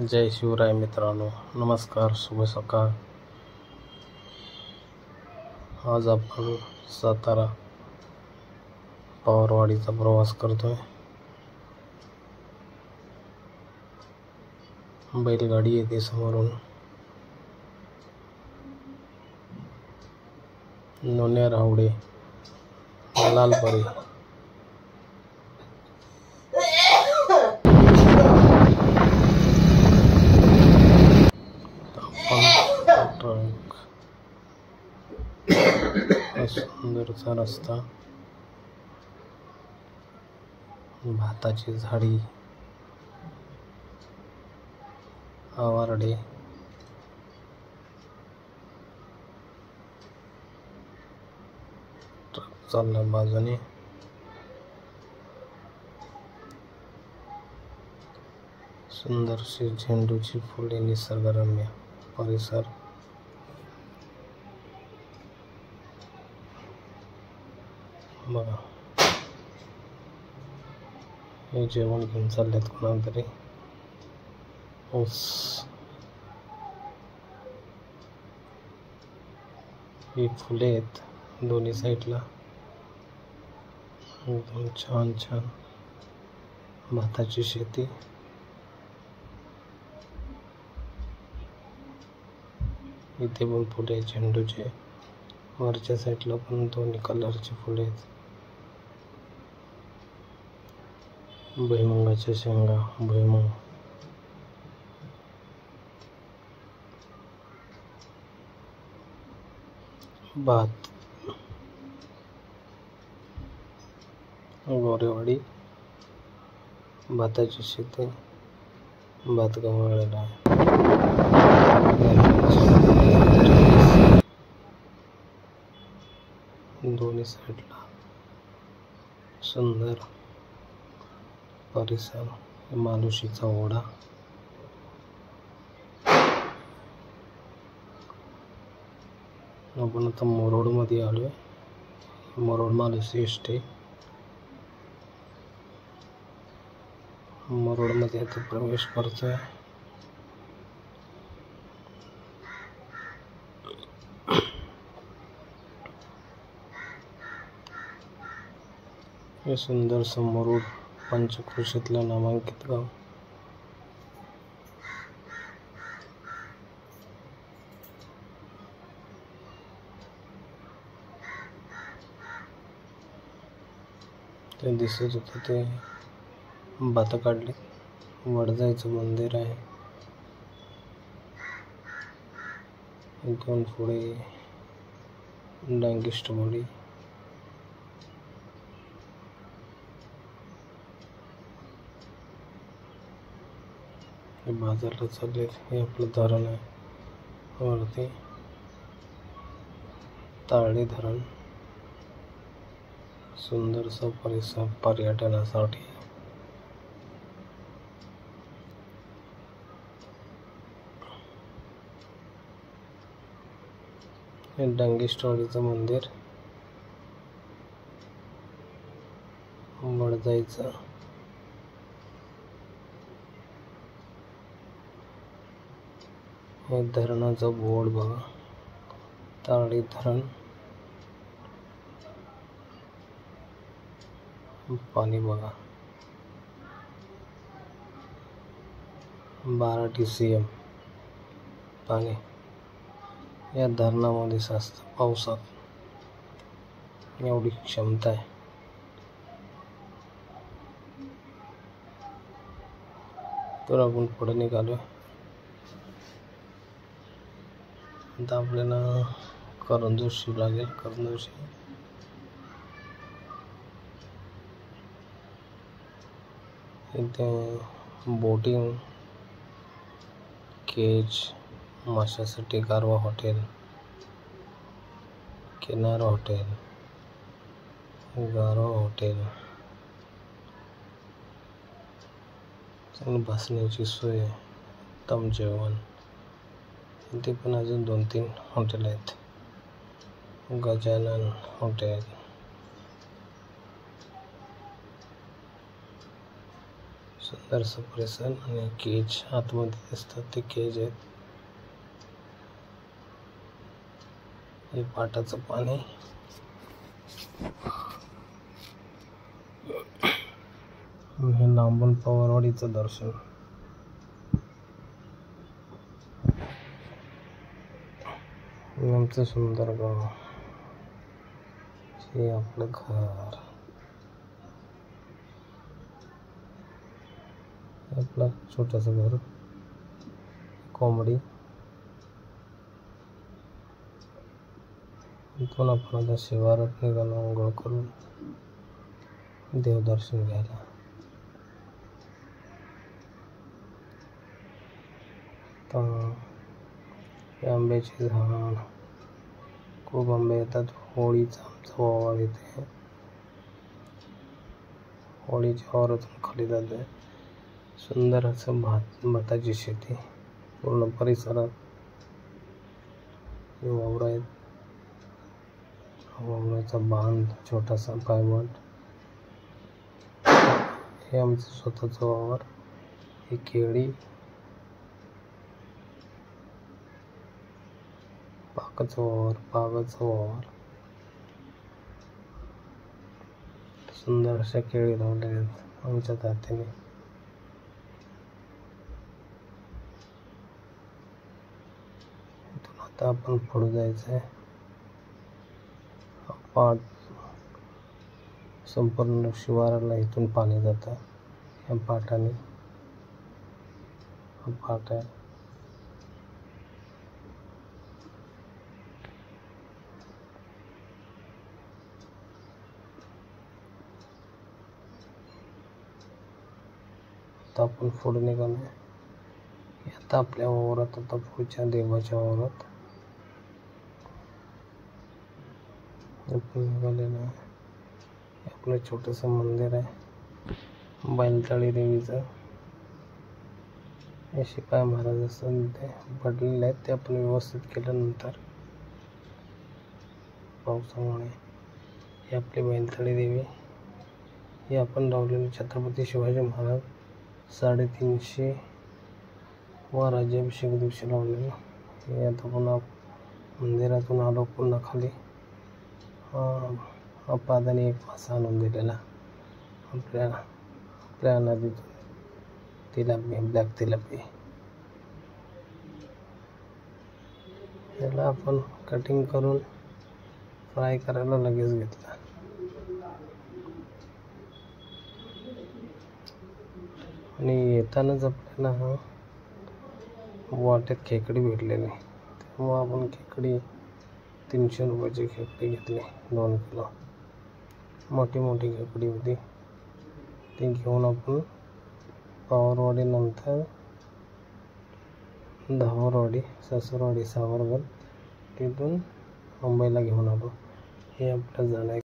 जय शिवराय मित्रांनो, नमस्कार, शुभ सकाळ. आज आपण सातारा पवारवाडीचा प्रवास करतोय. बैलगाडी येते समोरून. नोन्या रावडे, लालपरी, ट्रक, सुंदरचा रस्ता, भाताची झाडी, आवारडे, ट्रक चालला बाजूने. सुंदरशी झेंडूची फुले, निसर्गरम्य परिसर. बघा, हे जेवण घेऊन चाललेत कोणाला तरी. ऊस, ही फुले आहेत दोन्ही साईडला. एकदम छान छान भाताची शेती. इथे पण फुले आहेत झेंडूचे. वरच्या साईडला पण दोन्ही कलरचे फुले आहेत. भुईमुगाच्या शेंगा, भुईमुग, भात, गोरेवाडी, भाताची शेती. भात गवळलेला आहे. दोन्ही साईडला सुंदर परिसर. मालुशीचा ओढा. आपण आता मोरोडमध्ये आलोय. मोरोड मालुशी एसटी. मोरोडमध्ये आता प्रवेश करतोय. हे सुंदर मोरोड पंचक्रोशीतलं नामांकित गाव. ते दिसत होतं ते भात काढले. वडजायचं मंदिर आहे. इथून पुढे डांगिष्टवाडी. हे बाजारला चालले. हे आपलं धरण आहे वरती, ताळी धरण. सुंदरसा परिसर पर्यटनासाठी. हे डांगिष्टवाडीचं मंदिर. वडजायचं. हे धरणाचा बोर्ड बघा, ताळी धरण. पाणी बघा, 12 TCM पाणी या धरणामध्ये साचतं पावसात. एवढी क्षमता आहे. तर आपण पुढे निघालो. आता आपल्याला करंजोशी लागेल. करंजोशी इथे बोटिंग, केज, माशासाठी गारवा हॉटेल, किनारा हॉटेल, गारवा हॉटेल. चांगली बसण्याची सोय, उत्तम जेवण. इथे पण अजून 2-3 हॉटेल आहेत. गजानन हॉटेल, सुंदरसं परिसर आणि केज आतमध्ये दिसतात ते केज आहेत. हे पाटाचं पाणी. हे लांबून पवारवाडीचं दर्शन. आमचं सुंदर गाव. हे आपलं घर. आपलं छोटंसं घर. कोंबडी. इथून आपण आता शिवारात निघालो आंघोळ करून देवदर्शन घ्यायला. तर हे आंब्याचे झाड. खूप आंबे येतात. होळीचा आमचा वावर इथे. होळीच्या वावरातून खाली जाते. सुंदर असं भाताची शेती पूर्ण परिसरात. हे वावर आहेत. वावराचा बांध छोटासा पायवाट. हे आमचं स्वतःचं वावर. ही केळी. पाकाचं वावर. सुंदर अशा केळी लावल्या आहेत आमच्या तात्याने. इथून आता आपण पुढे जायचं आहे. पाट संपूर्ण शिवाराला इथून पाणी जातं. या पाटाने. हा पाट आहे. आता आपण पुढे निघालो. आता आपल्या वावरात आता पुढच्या देवाच्या वावरात आपण निघालेलो आहे. आपलं छोटंसं मंदिर आहे बैलतळी देवीचं. हे शिपाई महाराज असं तिथे पडलेले आहेत. ते आपण व्यवस्थित केल्यानंतर पावसामुळे. ही आपली बैलतळी देवी. ही आपण लावलेली छत्रपती शिवाजी महाराज 350 वा राज्याभिषेक दिवशी लावलेलं. हे आता पुन्हा मंदिरातून आलो पुन्हा खाली. पादाने एक मासा आणून दिलेला आपल्या नदीतून. तिलापी, ब्लॅक तिलापी. याला आपण कटिंग करून फ्राय करायला लगेच घेतला. आणि येतानाच आपल्याला वाटेत खेकडी भेटलेली. तेव्हा आपण खेकडी 300 रुपयाची खेकडी घेतली. 2 किलो मोठी खेकडी होती. ती घेऊन आपण पवारवाडी नंतर धावरवाडी, सासरवाडी, सावरगर तिथून मुंबईला घेऊन आलो. हे आपलं जाणं